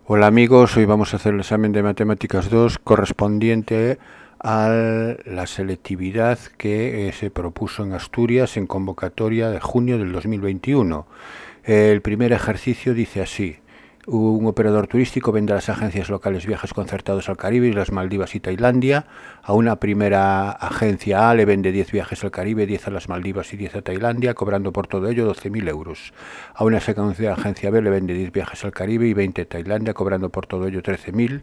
Hola amigos, hoy vamos a hacer el examen de Matemáticas 2 correspondiente a la selectividad que se propuso en Asturias en convocatoria de junio del 2021. El primer ejercicio dice así: un operador turístico vende a las agencias locales viajes concertados al Caribe y las Maldivas y Tailandia. A una primera agencia A le vende 10 viajes al Caribe, 10 a las Maldivas y 10 a Tailandia, cobrando por todo ello 12.000 euros. A una segunda agencia B le vende 10 viajes al Caribe y 20 a Tailandia, cobrando por todo ello 13.000.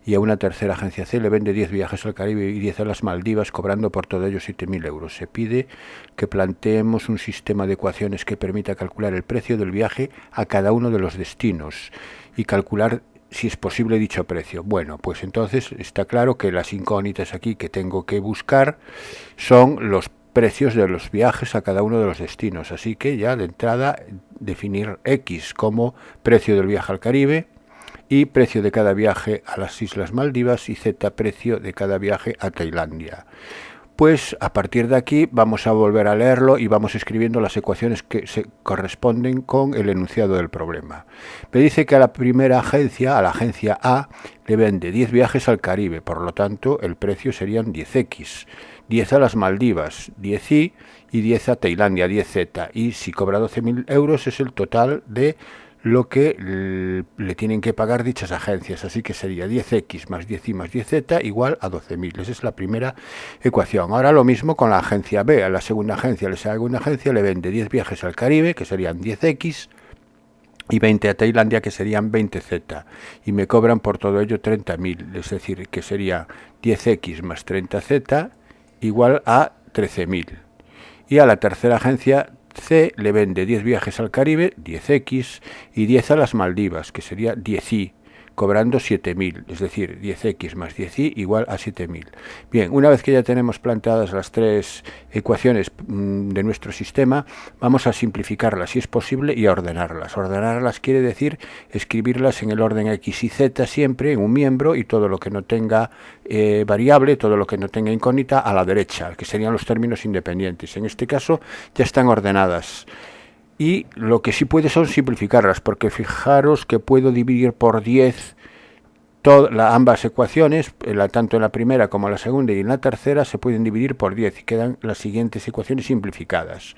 Y a una tercera agencia C le vende 10 viajes al Caribe y 10 a las Maldivas, cobrando por todo ello 7.000 euros. Se pide que planteemos un sistema de ecuaciones que permita calcular el precio del viaje a cada uno de los destinos y calcular si es posible dicho precio. Bueno, pues entonces está claro que las incógnitas aquí que tengo que buscar son los precios de los viajes a cada uno de los destinos. Así que ya de entrada definir X como precio del viaje al Caribe, y precio de cada viaje a las Islas Maldivas, y Z precio de cada viaje a Tailandia. Pues a partir de aquí vamos a volver a leerlo y vamos escribiendo las ecuaciones que se corresponden con el enunciado del problema. Me dice que a la primera agencia, a la agencia A, le vende 10 viajes al Caribe, por lo tanto el precio serían 10X, 10 a las Maldivas, 10Y, y 10 a Tailandia, 10Z. Y si cobra 12.000 euros es el total de lo que le tienen que pagar dichas agencias, así que sería 10X más 10Y más 10Z igual a 12.000. Esa es la primera ecuación. Ahora lo mismo con la agencia B. A la segunda agencia le vende 10 viajes al Caribe, que serían 10X, y 20 a Tailandia, que serían 20Z, y me cobran por todo ello 30.000, es decir, que sería 10X más 30Z igual a 13.000. Y a la tercera agencia C le vende 10 viajes al Caribe, 10X, y 10 a las Maldivas, que sería 10Y, cobrando 7.000, es decir, 10X más 10Y igual a 7.000. Bien, una vez que ya tenemos planteadas las tres ecuaciones de nuestro sistema, vamos a simplificarlas si es posible y a ordenarlas. Ordenarlas quiere decir escribirlas en el orden X y Z siempre en un miembro, y todo lo que no tenga variable, todo lo que no tenga incógnita a la derecha, que serían los términos independientes. En este caso ya están ordenadas. Y lo que sí puede son simplificarlas, porque fijaros que puedo dividir por 10 ambas ecuaciones, tanto en la primera como en la segunda y en la tercera se pueden dividir por 10 y quedan las siguientes ecuaciones simplificadas.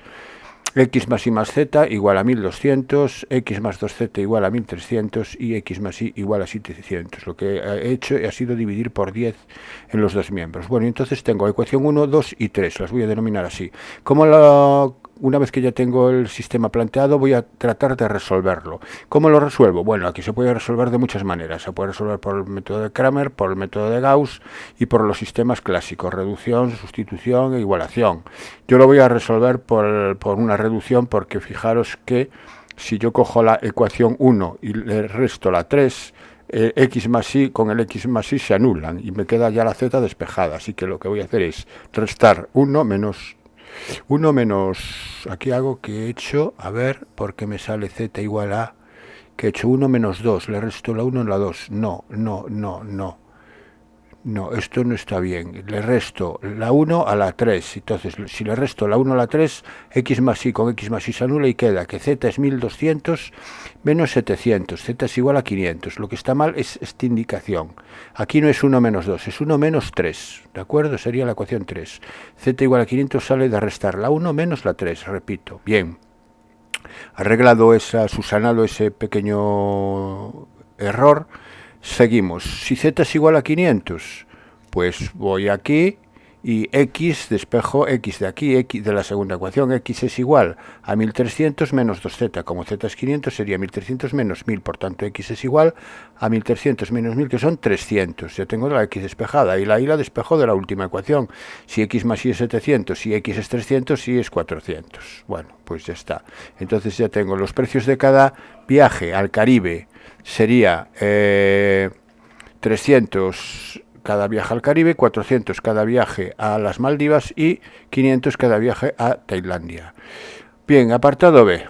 X más Y más Z igual a 1200, X más 2Z igual a 1300 y X más Y igual a 700. Lo que he hecho ha sido dividir por 10 en los dos miembros. Bueno, entonces tengo ecuación 1, 2 y 3, las voy a denominar así. Una vez que ya tengo el sistema planteado, voy a tratar de resolverlo. ¿Cómo lo resuelvo? Bueno, aquí se puede resolver de muchas maneras. Se puede resolver por el método de Kramer, por el método de Gauss y por los sistemas clásicos: reducción, sustitución e igualación. Yo lo voy a resolver por una reducción, porque fijaros que si yo cojo la ecuación 1 y le resto la 3, X más Y con el X más Y se anulan y me queda ya la Z despejada. Así que lo que voy a hacer es restar 1 menos, aquí hago que he hecho, a ver, porque me sale Z igual a, que he hecho 1 menos 2, le resto la 1 en la 2, no, esto no está bien, le resto la 1 a la 3, entonces si le resto la 1 a la 3, X más Y con X más Y se anula y queda que Z es 1200 menos 700, Z es igual a 500, lo que está mal es esta indicación, aquí no es 1 menos 2, es 1 menos 3, ¿de acuerdo? Sería la ecuación 3, Z igual a 500 sale de restar la 1 menos la 3, repito, bien, arreglado subsanado ese pequeño error. Seguimos. Si Z es igual a 500, pues voy aquí y X, despejo X de aquí, X de la segunda ecuación, X es igual a 1300 menos 2Z. Como Z es 500, sería 1300 menos 1000, por tanto X es igual a 1300 menos 1000, que son 300. Ya tengo la X despejada, y la Y la despejo de la última ecuación. Si X más Y es 700, si X es 300, Y es 400. Bueno, pues ya está. Entonces ya tengo los precios de cada viaje al Caribe. Sería 300 cada viaje al Caribe, 400 cada viaje a las Maldivas y 500 cada viaje a Tailandia. Bien, apartado B.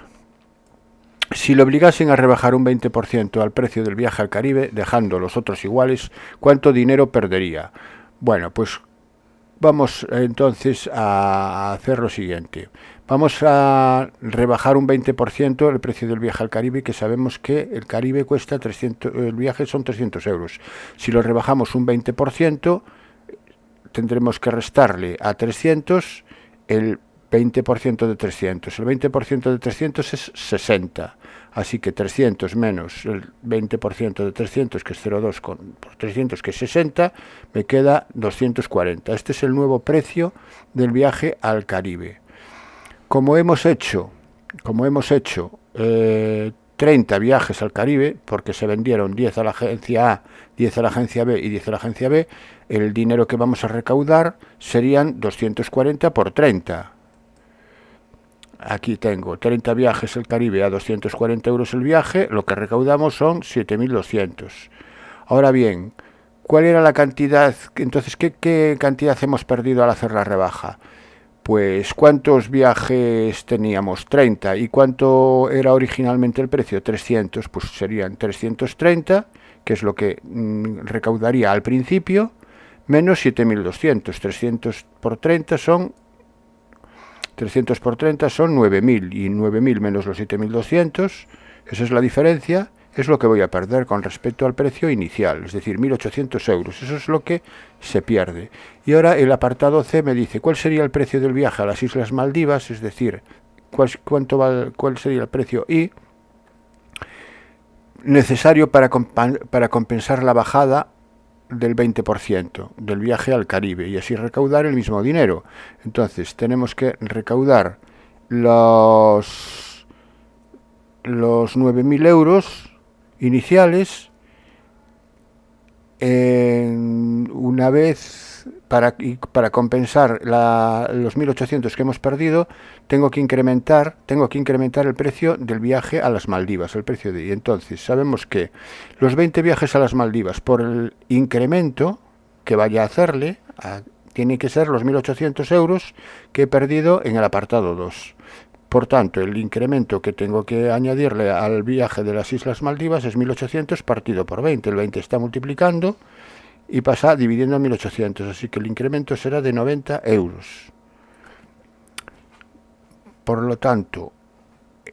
Si le obligasen a rebajar un 20% al precio del viaje al Caribe, dejando los otros iguales, ¿cuánto dinero perdería? Bueno, pues vamos entonces a hacer lo siguiente. Vamos a rebajar un 20% el precio del viaje al Caribe, que sabemos que el Caribe cuesta 300, el viaje son 300 euros. Si lo rebajamos un 20%, tendremos que restarle a 300 el 20% de 300. El 20% de 300 es 60. Así que 300 menos el 20% de 300, que es 0,2 por 300, que es 60, me queda 240. Este es el nuevo precio del viaje al Caribe. Como hemos hecho 30 viajes al Caribe, porque se vendieron 10 a la agencia A, 10 a la agencia B y 10 a la agencia B, el dinero que vamos a recaudar serían 240 por 30. Aquí tengo 30 viajes al Caribe a 240 euros el viaje, lo que recaudamos son 7.200. Ahora bien, ¿cuál era la cantidad? Entonces, ¿qué cantidad hemos perdido al hacer la rebaja? Pues, ¿cuántos viajes teníamos? 30. ¿Y cuánto era originalmente el precio? 300. Pues serían 330, que es lo que recaudaría al principio, menos 7.200. 300 por 30 son 9.000. Y 9.000 menos los 7.200, esa es la diferencia, es lo que voy a perder con respecto al precio inicial, es decir, 1.800 euros. Eso es lo que se pierde. Y ahora el apartado C me dice cuál sería el precio del viaje a las Islas Maldivas, es decir, cuál sería el precio I necesario para compensar la bajada del 20% del viaje al Caribe y así recaudar el mismo dinero. Entonces tenemos que recaudar los 9.000 euros iniciales una vez para compensar los 1.800 que hemos perdido. Tengo que incrementar el precio del viaje a las Maldivas, el precio de. Entonces sabemos que los 20 viajes a las Maldivas, por el incremento que vaya a hacerle, tiene que ser los 1.800 euros que he perdido en el apartado 2. Por tanto, el incremento que tengo que añadirle al viaje de las Islas Maldivas es 1.800 partido por 20. El 20 está multiplicando y pasa dividiendo en 1.800. Así que el incremento será de 90 euros. Por lo tanto,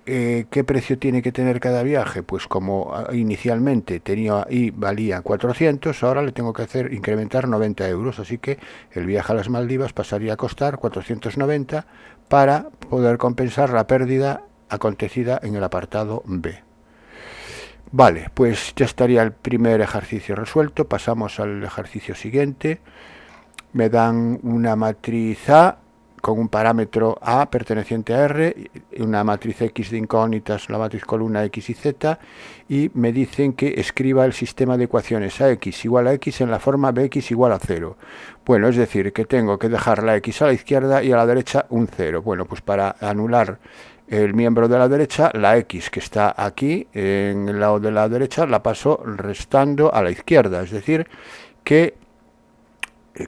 ¿qué precio tiene que tener cada viaje? Pues como inicialmente tenía y valía 400, ahora le tengo que incrementar 90 euros. Así que el viaje a las Maldivas pasaría a costar 490 para poder compensar la pérdida acontecida en el apartado B. Vale, pues ya estaría el primer ejercicio resuelto. Pasamos al ejercicio siguiente. Me dan una matriz A con un parámetro A perteneciente a R, una matriz X de incógnitas, la matriz columna X y Z, y me dicen que escriba el sistema de ecuaciones AX igual a X en la forma BX igual a 0. Bueno, es decir, que tengo que dejar la X a la izquierda y a la derecha un 0. Bueno, pues para anular el miembro de la derecha, la X que está aquí, en el lado de la derecha, la paso restando a la izquierda, es decir, que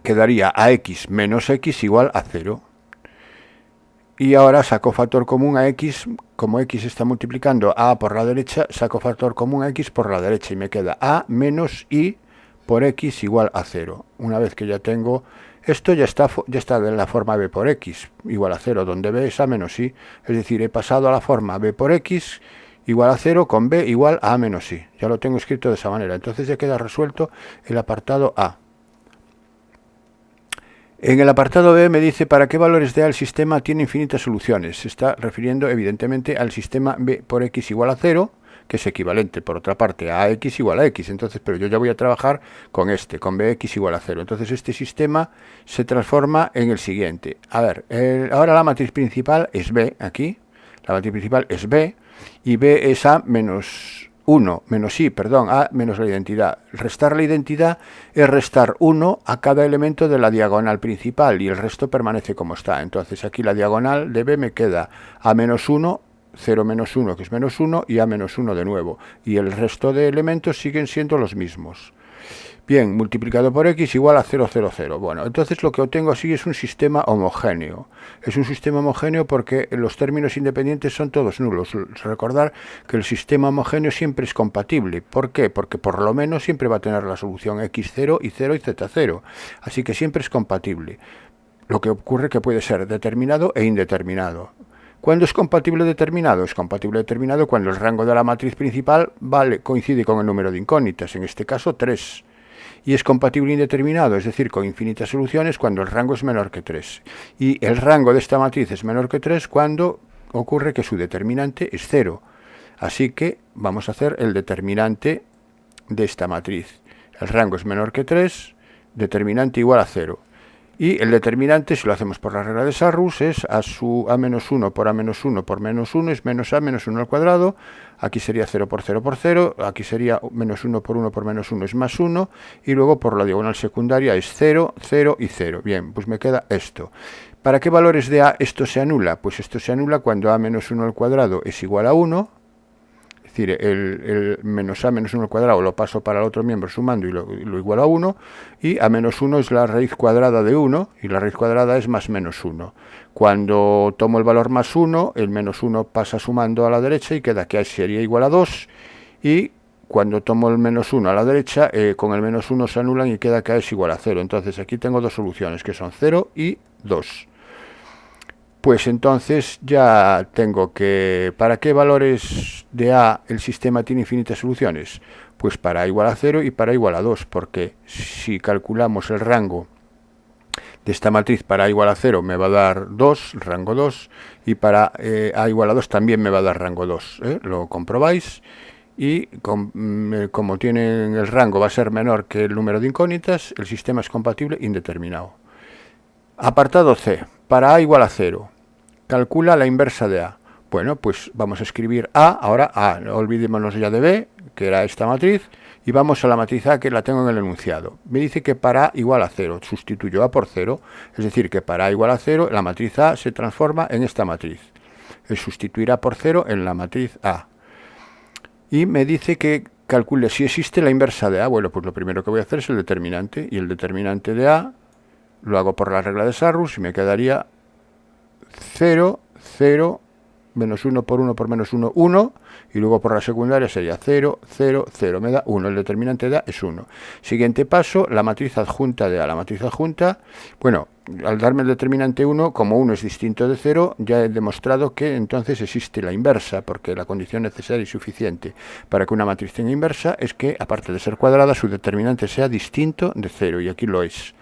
quedaría AX menos X igual a 0. Y ahora saco factor común a X, como X está multiplicando a por la derecha, saco factor común a X por la derecha y me queda A menos I por X igual a 0. Una vez que ya tengo esto, ya está en la forma B por X igual a 0, donde B es A menos I. Es decir, he pasado a la forma B por X igual a 0 con B igual a menos I. Ya lo tengo escrito de esa manera. Entonces ya queda resuelto el apartado A. En el apartado B me dice para qué valores de A el sistema tiene infinitas soluciones. Se está refiriendo evidentemente al sistema B por X igual a 0, que es equivalente por otra parte a X igual a X. Entonces, pero yo ya voy a trabajar con con BX igual a 0. Entonces este sistema se transforma en el siguiente. A ver, ahora la matriz principal es B, aquí. La matriz principal es B y B es A menos 1, menos I, perdón, A menos la identidad. Restar la identidad es restar 1 a cada elemento de la diagonal principal y el resto permanece como está. Entonces aquí la diagonal de B me queda A menos 1, 0 menos 1, que es menos 1, y A menos 1 de nuevo. Y el resto de elementos siguen siendo los mismos. Bien, multiplicado por X igual a 0, 0, 0. Bueno, entonces lo que obtengo así es un sistema homogéneo. Es un sistema homogéneo porque los términos independientes son todos nulos. Recordar que el sistema homogéneo siempre es compatible. ¿Por qué? Porque por lo menos siempre va a tener la solución X0 y 0 y Z0. Así que siempre es compatible. Lo que ocurre que puede ser determinado e indeterminado. ¿Cuándo es compatible determinado? Es compatible determinado cuando el rango de la matriz principal coincide con el número de incógnitas, en este caso 3. Y es compatible indeterminado, es decir, con infinitas soluciones cuando el rango es menor que 3. Y el rango de esta matriz es menor que 3 cuando ocurre que su determinante es 0. Así que vamos a hacer el determinante de esta matriz. El rango es menor que 3, determinante igual a 0. Y el determinante, si lo hacemos por la regla de Sarrus, es a menos 1 por a menos 1 por menos 1 es menos a menos 1 al cuadrado. Aquí sería 0 por 0 por 0. Aquí sería menos 1 por menos 1 es más 1. Y luego por la diagonal secundaria es 0, 0 y 0. Bien, pues me queda esto. ¿Para qué valores de a esto se anula? Pues esto se anula cuando a menos 1 al cuadrado es igual a 1. Es decir, el menos a menos 1 al cuadrado lo paso para el otro miembro sumando y lo igualo a 1, y a menos 1 es la raíz cuadrada de 1, y la raíz cuadrada es más menos 1. Cuando tomo el valor más 1, el menos 1 pasa sumando a la derecha y queda que a sería igual a 2, y cuando tomo el menos 1 a la derecha, con el menos 1 se anulan y queda que a es igual a 0. Entonces aquí tengo dos soluciones, que son 0 y 2. Pues entonces ya tengo que, ¿para qué valores de a el sistema tiene infinitas soluciones? Pues para a igual a 0 y para a igual a 2, porque si calculamos el rango de esta matriz para a igual a 0 me va a dar 2, rango 2, y para a igual a 2 también me va a dar rango 2. Lo comprobáis, y como tienen el rango va a ser menor que el número de incógnitas, el sistema es compatible indeterminado. Apartado C. Para a igual a 0, calcula la inversa de a. Bueno, pues vamos a escribir a, ahora a, no olvidémonos ya de b, que era esta matriz, y vamos a la matriz a que la tengo en el enunciado. Me dice que para a igual a 0, sustituyo a por 0, es decir, que para a igual a 0, la matriz a se transforma en esta matriz. Es sustituir a por 0 en la matriz a. Y me dice que calcule si existe la inversa de a. Bueno, pues lo primero que voy a hacer es el determinante, y el determinante de a lo hago por la regla de Sarrus y me quedaría 0, 0, menos 1 por menos 1, 1, y luego por la secundaria sería 0, 0, 0, me da 1, el determinante de a es 1. Siguiente paso, la matriz adjunta de a. La matriz adjunta, bueno, al darme el determinante 1, como 1 es distinto de 0, ya he demostrado que entonces existe la inversa, porque la condición necesaria y suficiente para que una matriz tenga inversa es que, aparte de ser cuadrada, su determinante sea distinto de 0, y aquí lo es.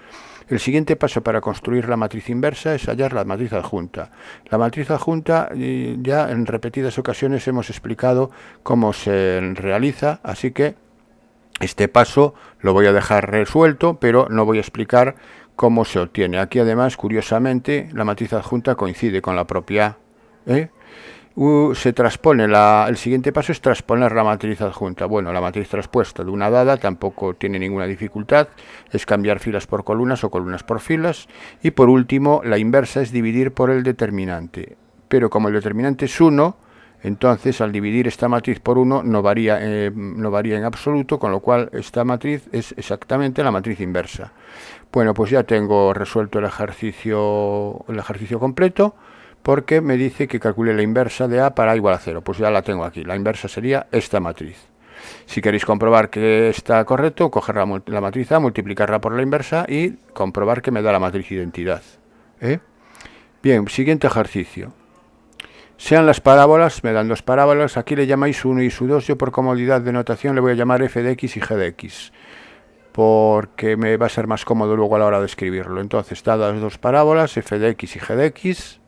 El siguiente paso para construir la matriz inversa es hallar la matriz adjunta. La matriz adjunta ya en repetidas ocasiones hemos explicado cómo se realiza, así que este paso lo voy a dejar resuelto, pero no voy a explicar cómo se obtiene. Aquí además, curiosamente, la matriz adjunta coincide con la propia se transpone, el siguiente paso es transponer la matriz adjunta. Bueno, la matriz transpuesta de una dada tampoco tiene ninguna dificultad, es cambiar filas por columnas o columnas por filas. Y por último, la inversa es dividir por el determinante. Pero como el determinante es 1, entonces al dividir esta matriz por 1 no varía en absoluto, con lo cual esta matriz es exactamente la matriz inversa. Bueno, pues ya tengo resuelto el ejercicio completo, porque me dice que calcule la inversa de a para a igual a 0. Pues ya la tengo aquí. La inversa sería esta matriz. Si queréis comprobar que está correcto, coger la matriz a, multiplicarla por la inversa y comprobar que me da la matriz identidad. Bien, siguiente ejercicio. Sean las parábolas, me dan dos parábolas. Aquí le llamáis 1 y su 2. Yo por comodidad de notación le voy a llamar f de x y g de x, porque me va a ser más cómodo luego a la hora de escribirlo. Entonces, dadas dos parábolas, f de x y g de x,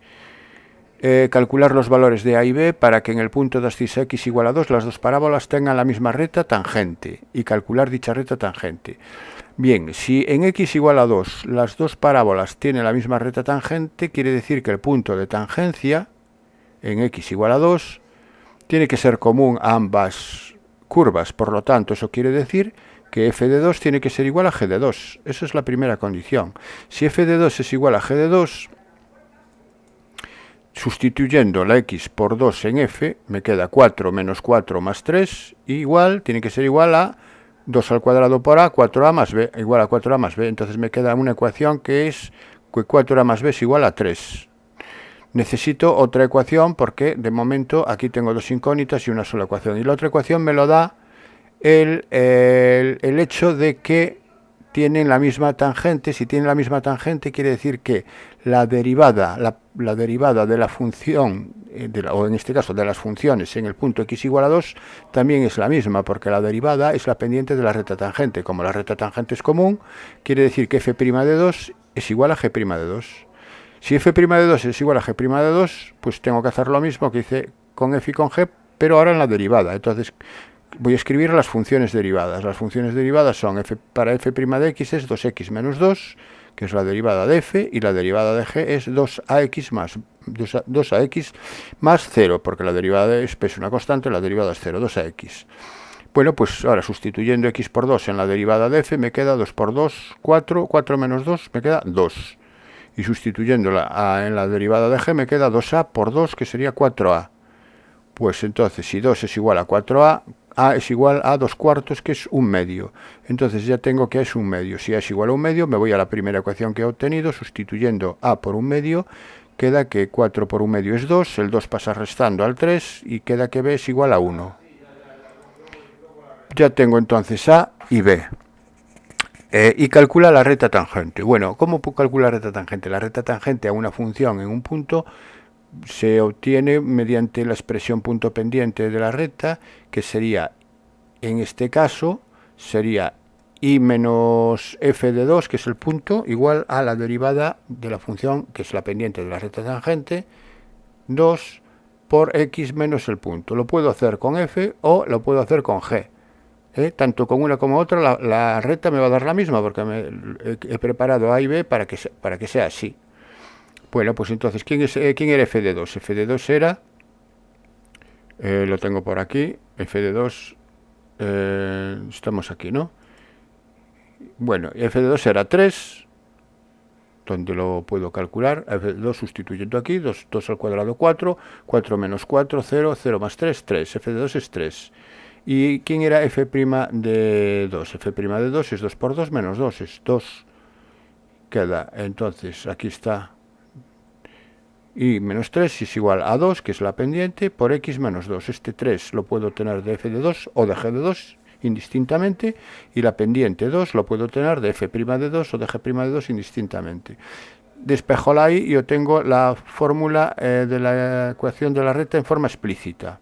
calcular los valores de a y b para que en el punto de ascis x igual a 2 las dos parábolas tengan la misma recta tangente, y calcular dicha recta tangente. Bien, si en x igual a 2 las dos parábolas tienen la misma recta tangente, quiere decir que el punto de tangencia en x igual a 2 tiene que ser común a ambas curvas. Por lo tanto, eso quiere decir que f de 2 tiene que ser igual a g de 2. Esa es la primera condición. Si f de 2 es igual a g de 2, sustituyendo la x por 2 en f, me queda 4 menos 4 más 3, igual, tiene que ser igual a 2 al cuadrado por a, 4a más b, igual a 4a más b. Entonces me queda una ecuación que es que 4a más b es igual a 3. Necesito otra ecuación porque de momento aquí tengo dos incógnitas y una sola ecuación. Y la otra ecuación me lo da el hecho de que tienen la misma tangente. Si tienen la misma tangente, quiere decir que la derivada, la derivada de la función, o en este caso de las funciones en el punto x igual a 2, también es la misma, porque la derivada es la pendiente de la recta tangente. Como la recta tangente es común, quiere decir que f' de 2 es igual a g' de 2. Si f' de 2 es igual a g' de 2, pues tengo que hacer lo mismo que hice con f y con g, pero ahora en la derivada. Entonces voy a escribir las funciones derivadas. Las funciones derivadas son para f' de x es 2x menos 2, que es la derivada de f, y la derivada de g es 2ax más 0, porque la derivada de f es una constante, la derivada es 0, 2ax. Bueno, pues ahora sustituyendo x por 2 en la derivada de f me queda 2 por 2, 4, 4 menos 2 me queda 2. Y sustituyéndola en la derivada de g me queda 2a por 2, que sería 4a. Pues entonces, si 2 es igual a 4a, a es igual a 2 cuartos, que es 1/2. Entonces ya tengo que a es 1/2. Si a es igual a 1/2, me voy a la primera ecuación que he obtenido, sustituyendo a por 1/2, queda que 4 por 1/2 es 2, el 2 pasa restando al 3, y queda que b es igual a 1. Ya tengo entonces a y b. Y calcula la recta tangente. Bueno, ¿cómo calcula la recta tangente? La recta tangente a una función en un punto se obtiene mediante la expresión punto pendiente de la recta, que sería, en este caso, sería y menos f de 2, que es el punto, igual a la derivada de la función, que es la pendiente de la recta tangente, 2 por x menos el punto. Lo puedo hacer con f o lo puedo hacer con g. Tanto con una como otra, la recta me va a dar la misma, porque he preparado a y b para que sea así. Bueno, pues entonces, ¿quién era f de 2? F de 2 era, lo tengo por aquí, f de 2, estamos aquí, ¿no? Bueno, f de 2 era 3, donde lo puedo calcular, f de 2 sustituyendo aquí, 2 al cuadrado 4, 4 menos 4, 0, 0 más 3, 3, f de 2 es 3. ¿Y quién era f' de 2? F' de 2 es 2 por 2 menos 2, es 2. Queda, entonces, aquí está, y menos 3 es igual a 2, que es la pendiente, por x menos 2. Este 3 lo puedo tener de f de 2 o de g de 2 indistintamente, y la pendiente 2 lo puedo tener de f' de 2 o de g' de 2 indistintamente. Despejo la y y obtengo la fórmula de la ecuación de la recta en forma explícita.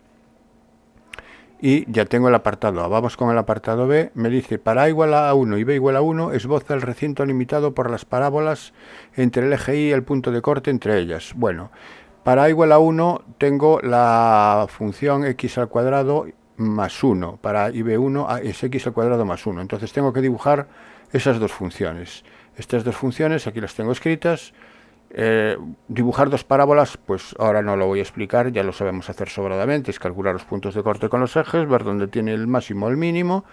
Y ya tengo el apartado A. Vamos con el apartado B. Me dice, para A igual a 1 y B igual a 1, esboza el recinto limitado por las parábolas entre el eje Y y el punto de corte entre ellas. Bueno, para A igual a 1 tengo la función x al cuadrado más 1. Para IB1 es x al cuadrado más 1. Entonces tengo que dibujar esas dos funciones. Estas dos funciones, aquí las tengo escritas. Dibujar dos parábolas, pues ahora no lo voy a explicar, ya lo sabemos hacer sobradamente, es calcular los puntos de corte con los ejes, ver dónde tiene el máximo o el mínimo,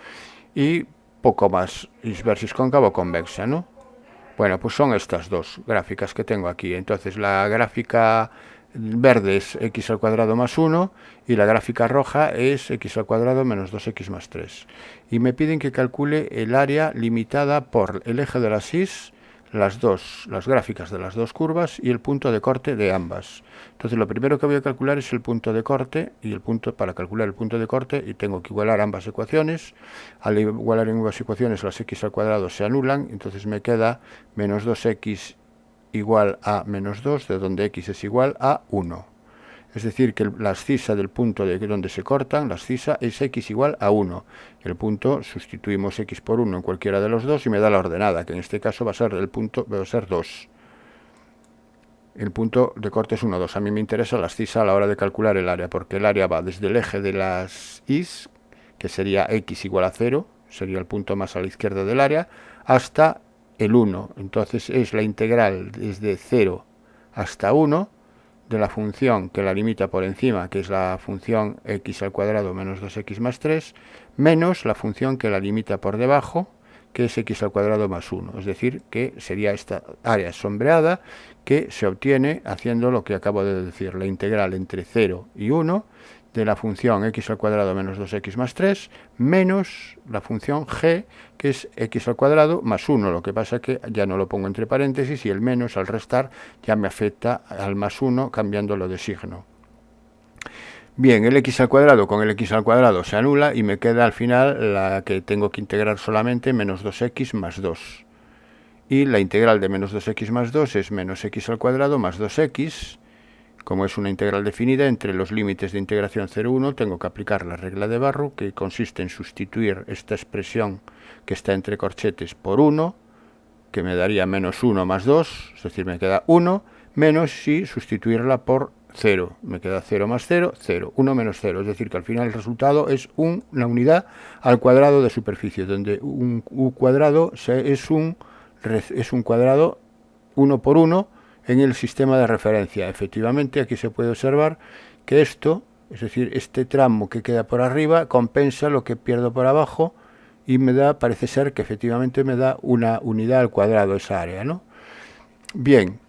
y poco más, y ver si es cóncava o convexa, ¿no? Bueno, pues son estas dos gráficas que tengo aquí. Entonces la gráfica verde es x al cuadrado más 1, y la gráfica roja es x al cuadrado menos 2x más 3. Y me piden que calcule el área limitada por el eje de las y, las gráficas de las dos curvas y el punto de corte de ambas. Entonces lo primero que voy a calcular es el punto de corte, y para calcular el punto de corte, y tengo que igualar ambas ecuaciones. Al igualar ambas ecuaciones, las x al cuadrado se anulan, entonces me queda menos 2x igual a menos 2, de donde x es igual a 1. Es decir, que la abscisa del punto de donde se cortan, la abscisa es x igual a 1. El punto, sustituimos x por 1 en cualquiera de los dos y me da la ordenada, que en este caso va a ser 2. El punto de corte es 1, 2. A mí me interesa la abscisa a la hora de calcular el área, porque el área va desde el eje de las y, que sería x igual a 0, sería el punto más a la izquierda del área, hasta el 1. Entonces es la integral desde 0 hasta 1, de la función que la limita por encima, que es la función x al cuadrado menos 2x más 3, menos la función que la limita por debajo, que es x al cuadrado más 1. Es decir, que sería esta área sombreada que se obtiene haciendo lo que acabo de decir, la integral entre 0 y 1 de la función x al cuadrado menos 2x más 3, menos la función g, que es x al cuadrado más 1. Lo que pasa es que ya no lo pongo entre paréntesis, y el menos al restar ya me afecta al más 1 cambiándolo de signo. Bien, el x al cuadrado con el x al cuadrado se anula y me queda al final la que tengo que integrar solamente, menos 2x más 2. y la integral de menos 2x más 2 es menos x al cuadrado más 2x. Como es una integral definida, entre los límites de integración 0, 1, tengo que aplicar la regla de Barrow, que consiste en sustituir esta expresión que está entre corchetes por 1, que me daría menos 1 más 2, es decir, me queda 1, menos y sustituirla por 0, me queda 0 más 0, 0, 1 menos 0, es decir, que al final el resultado es una unidad al cuadrado de superficie, donde un u cuadrado es un cuadrado 1 por 1, en el sistema de referencia. Efectivamente, aquí se puede observar que esto, es decir, este tramo que queda por arriba, compensa lo que pierdo por abajo y me da, parece ser que efectivamente me da una unidad al cuadrado esa área, ¿no? Bien,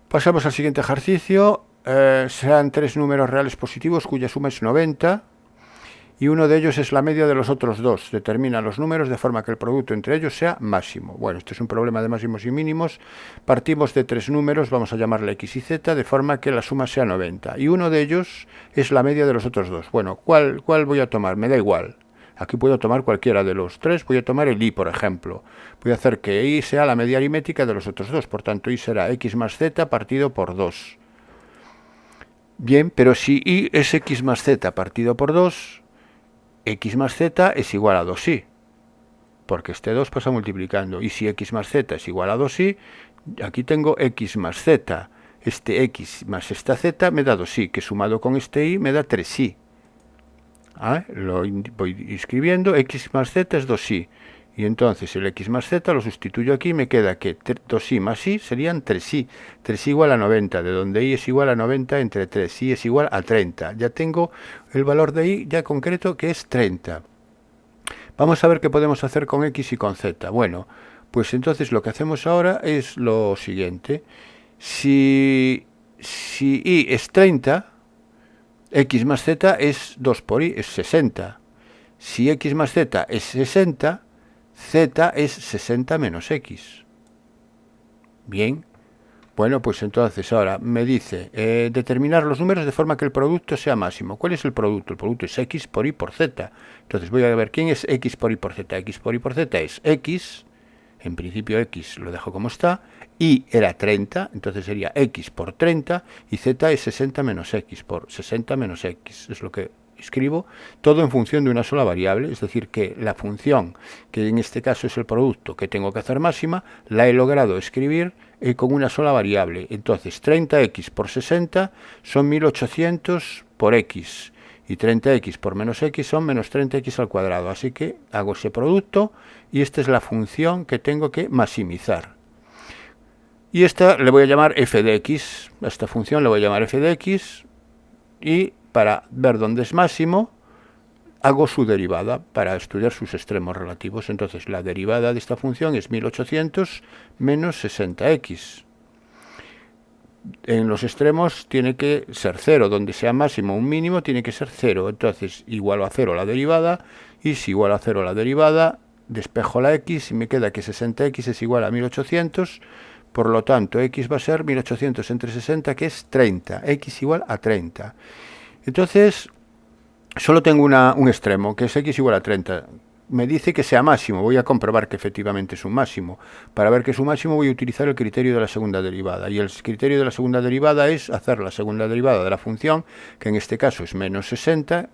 pasamos al siguiente ejercicio. Serán 3 números reales positivos cuya suma es 90. Y uno de ellos es la media de los otros dos. Determina los números de forma que el producto entre ellos sea máximo. Bueno, este es un problema de máximos y mínimos. Partimos de 3 números, vamos a llamarle x y z, de forma que la suma sea 90. Y uno de ellos es la media de los otros dos. Bueno, ¿cuál voy a tomar? Me da igual. Aquí puedo tomar cualquiera de los tres. Voy a tomar el y, por ejemplo. Voy a hacer que y sea la media aritmética de los otros dos. Por tanto, y será x más z partido por 2. Bien, pero si y es x más z partido por 2... x más z es igual a 2y, porque este 2 pasa multiplicando, y si x más z es igual a 2y, aquí tengo x más z, este x más esta z me da 2y, que sumado con este y me da 3y. Lo voy escribiendo, x más z es 2y, y entonces el x más z lo sustituyo aquí, me queda que 2y más y serían 3y, 3y igual a 90, de donde y es igual a 90 entre 3, y es igual a 30. Ya tengo el valor de y ya concreto, que es 30. Vamos a ver qué podemos hacer con x y con z. Bueno, pues entonces lo que hacemos ahora es lo siguiente. Si y es 30, x más z es 2 por y, es 60. Si x más z es 60, z es 60 menos x. Bien, bueno, pues entonces ahora me dice determinar los números de forma que el producto sea máximo. ¿Cuál es el producto? El producto es x por y por z. Entonces voy a ver quién es x por y por z. X por y por z es x, en principio x lo dejo como está, y era 30, entonces sería x por 30, y z es 60 menos x por 60 menos x. Es lo que escribo, todo en función de una sola variable, es decir, que la función, que en este caso es el producto que tengo que hacer máxima, la he logrado escribir con una sola variable. Entonces 30x por 60 son 1800 por x, y 30x por menos x son menos 30x al cuadrado. Así que hago ese producto, y esta es la función que tengo que maximizar. Y esta le voy a llamar f de x, a esta función le voy a llamar f de x, y para ver dónde es máximo, hago su derivada para estudiar sus extremos relativos. Entonces la derivada de esta función es 1800 menos 60x. En los extremos tiene que ser 0, donde sea máximo un mínimo tiene que ser 0. Entonces igualo a 0 la derivada, y si igualo a 0 la derivada, despejo la x y me queda que 60x es igual a 1800. Por lo tanto, x va a ser 1800 entre 60, que es 30. X igual a 30. Entonces, solo tengo un extremo, que es x igual a 30. Me dice que sea máximo. Voy a comprobar que efectivamente es un máximo. Para ver que es un máximo voy a utilizar el criterio de la segunda derivada. Y el criterio de la segunda derivada es hacer la segunda derivada de la función, que en este caso es menos 60,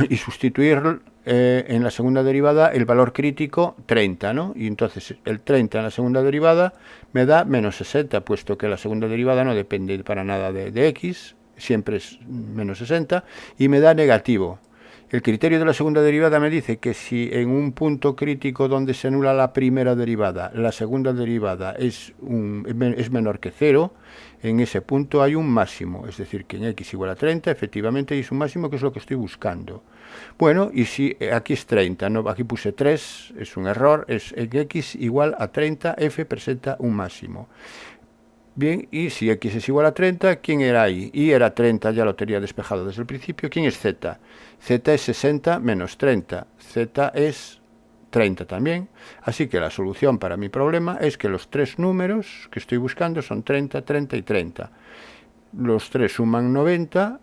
y sustituir en la segunda derivada el valor crítico 30, ¿no? Y entonces el 30 en la segunda derivada me da menos 60, puesto que la segunda derivada no depende para nada de x, siempre es menos 60, y me da negativo. El criterio de la segunda derivada me dice que si en un punto crítico donde se anula la primera derivada, la segunda derivada es menor que 0, en ese punto hay un máximo, es decir, que en x igual a 30, efectivamente es un máximo, que es lo que estoy buscando. Bueno, y si aquí es 30, no, aquí puse 3, es un error, es en x igual a 30, f presenta un máximo. Bien, y si x es igual a 30, ¿quién era ahí? Y era 30, ya lo tenía despejado desde el principio. ¿Quién es z? Z es 60 menos 30. Z es 30 también. Así que la solución para mi problema es que los tres números que estoy buscando son 30, 30 y 30. Los tres suman 90.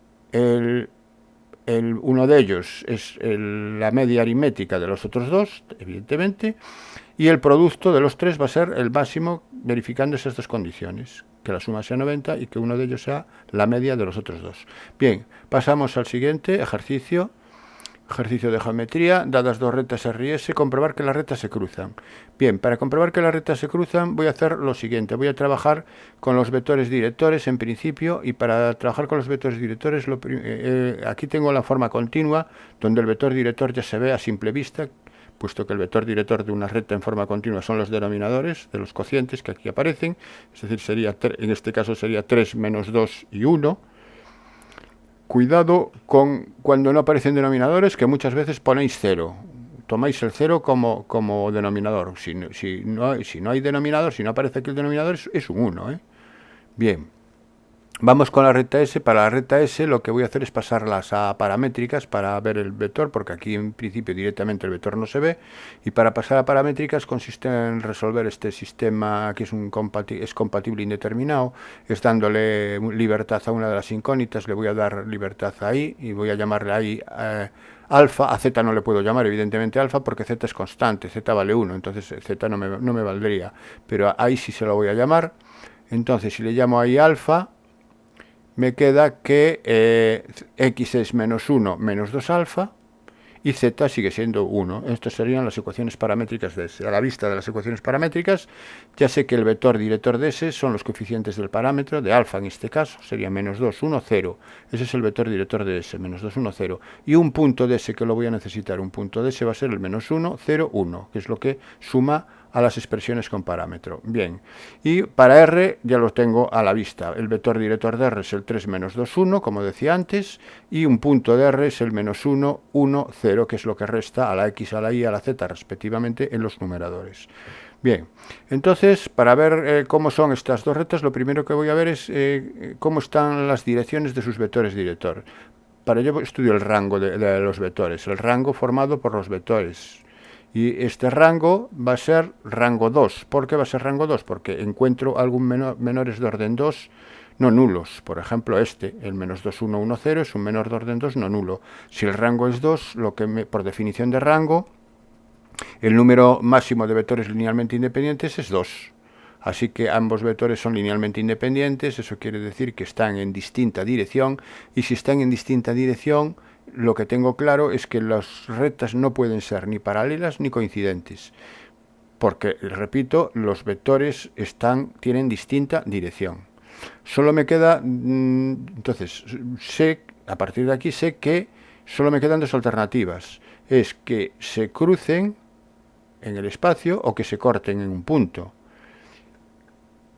Uno de ellos es la media aritmética de los otros dos, evidentemente. y el producto de los tres va a ser el máximo verificando esas dos condiciones, que la suma sea 90 y que uno de ellos sea la media de los otros dos. Bien, pasamos al siguiente ejercicio. Ejercicio de geometría, dadas dos rectas R y S, comprobar que las rectas se cruzan. Bien, para comprobar que las rectas se cruzan voy a hacer lo siguiente, voy a trabajar con los vectores directores en principio, y para trabajar con los vectores directores aquí tengo la forma continua, donde el vector director ya se ve a simple vista, puesto que el vector director de una recta en forma continua son los denominadores de los cocientes que aquí aparecen, es decir, en este caso sería 3 menos 2 y 1. Cuidado con cuando no aparecen denominadores, que muchas veces ponéis 0. Tomáis el 0 como denominador. Si no hay denominador, si no aparece aquí el denominador, es un 1. Bien. Vamos con la recta S. Para la recta S lo que voy a hacer es pasarlas a paramétricas para ver el vector, porque aquí en principio directamente el vector no se ve, y para pasar a paramétricas consiste en resolver este sistema que es compatible indeterminado, es dándole libertad a una de las incógnitas, le voy a dar libertad ahí y voy a llamarle ahí alfa. A z no le puedo llamar evidentemente alfa porque z es constante, z vale 1, entonces z no me valdría, pero ahí sí se lo voy a llamar. Entonces si le llamo ahí alfa, me queda que x es menos 1 menos 2 alfa y z sigue siendo 1. Estas serían las ecuaciones paramétricas de S. A la vista de las ecuaciones paramétricas ya sé que el vector director de S son los coeficientes del parámetro, de alfa en este caso, sería menos 2, 1, 0. Ese es el vector director de S, menos 2, 1, 0. Y un punto de S que lo voy a necesitar, un punto de S va a ser el menos 1, 0, 1, que es lo que suma a las expresiones con parámetro. Bien, y para R ya lo tengo a la vista. El vector director de R es el 3 menos 2, 1, como decía antes, y un punto de R es el menos 1, 1, 0, que es lo que resta a la X, a la Y, a la Z, respectivamente, en los numeradores. Bien, entonces, para ver cómo son estas dos rectas, lo primero que voy a ver es cómo están las direcciones de sus vectores director. Para ello estudio el rango de los vectores, el rango formado por los vectores. Y este rango va a ser rango 2. ¿Por qué va a ser rango 2? Porque encuentro menores de orden 2 no nulos. Por ejemplo, el menos 2, 1, 1, 0, es un menor de orden 2 no nulo. Si el rango es 2, por definición de rango, el número máximo de vectores linealmente independientes es 2. Así que ambos vectores son linealmente independientes, eso quiere decir que están en distinta dirección, y si están en distinta dirección, lo que tengo claro es que las rectas no pueden ser ni paralelas ni coincidentes, porque, repito, los vectores tienen distinta dirección. Solo me queda, entonces, a partir de aquí sé que solo me quedan dos alternativas, es que se crucen en el espacio o que se corten en un punto,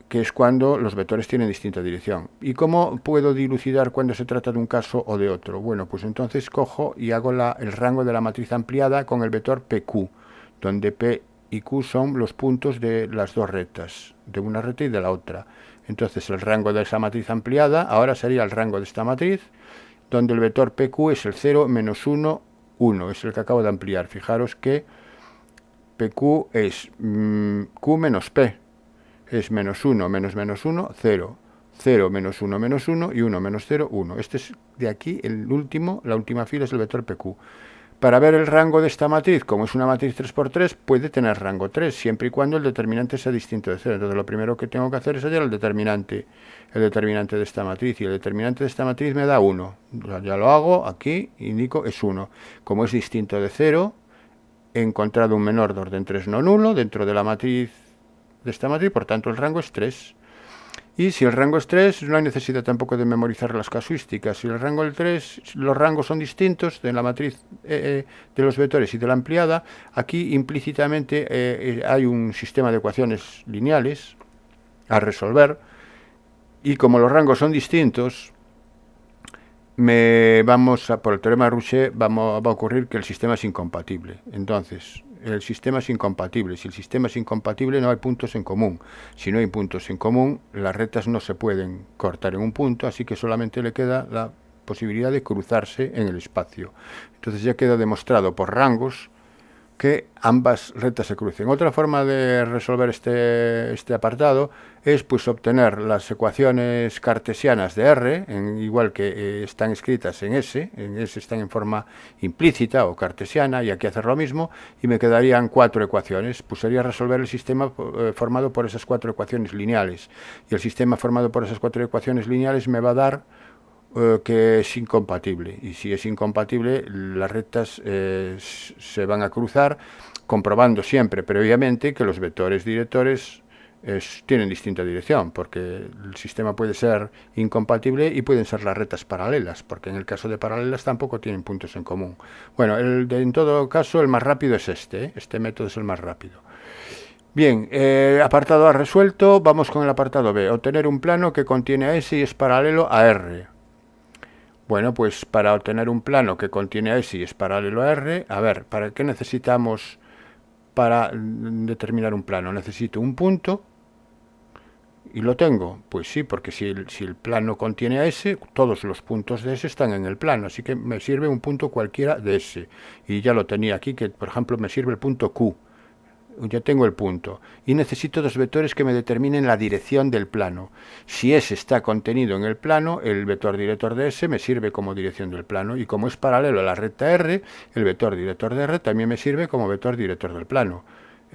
que es cuando los vectores tienen distinta dirección. ¿Y cómo puedo dilucidar cuando se trata de un caso o de otro? Bueno, pues entonces cojo y hago el rango de la matriz ampliada con el vector PQ, donde P y Q son los puntos de las dos rectas, de una recta y de la otra. Entonces el rango de esa matriz ampliada ahora sería el rango de esta matriz, donde el vector PQ es el 0, menos 1, 1, es el que acabo de ampliar. Fijaros que PQ es Q menos P. Es menos 1, menos 1, 0. 0, menos 1 y 1, menos 0, 1. Este es de aquí, la última fila es el vector PQ. Para ver el rango de esta matriz, como es una matriz 3×3, puede tener rango 3, siempre y cuando el determinante sea distinto de 0. Entonces lo primero que tengo que hacer es hallar el determinante de esta matriz, y el determinante de esta matriz me da 1. Ya lo hago, aquí indico es 1. Como es distinto de 0, he encontrado un menor de orden 3 no nulo dentro de la matriz de esta matriz, por tanto el rango es 3. Y si el rango es 3, no hay necesidad tampoco de memorizar las casuísticas. Si el rango es 3, los rangos son distintos de la matriz de los vectores y de la ampliada. Aquí implícitamente hay un sistema de ecuaciones lineales a resolver, y como los rangos son distintos, por el teorema de Rouchet va a ocurrir que el sistema es incompatible. Entonces, el sistema es incompatible. Si el sistema es incompatible, no hay puntos en común. Si no hay puntos en común, las rectas no se pueden cortar en un punto, así que solamente le queda la posibilidad de cruzarse en el espacio. Entonces ya queda demostrado por rangos que ambas rectas se crucen. Otra forma de resolver este apartado es pues obtener las ecuaciones cartesianas de R, igual que están escritas en S están en forma implícita o cartesiana, y aquí hacer lo mismo, y me quedarían 4 ecuaciones. Pues sería resolver el sistema formado por esas 4 ecuaciones lineales, y el sistema formado por esas 4 ecuaciones lineales me va a dar que es incompatible, y si es incompatible las rectas se van a cruzar, comprobando siempre previamente que los vectores directores tienen distinta dirección, porque el sistema puede ser incompatible y pueden ser las rectas paralelas, porque en el caso de paralelas tampoco tienen puntos en común. Bueno, en todo caso el más rápido es este método es el más rápido. Bien, apartado A resuelto. Vamos con el apartado B. Obtener un plano que contiene a S y es paralelo a R. Bueno, pues para obtener un plano que contiene a S y es paralelo a R, a ver, ¿para qué necesitamos para determinar un plano? Necesito un punto y lo tengo. Pues sí, porque si el plano contiene a S, todos los puntos de S están en el plano, así que me sirve un punto cualquiera de S. Y ya lo tenía aquí, que por ejemplo me sirve el punto Q. Ya tengo el punto, y necesito dos vectores que me determinen la dirección del plano. Si S está contenido en el plano, el vector director de S me sirve como dirección del plano, y como es paralelo a la recta R, el vector director de R también me sirve como vector director del plano.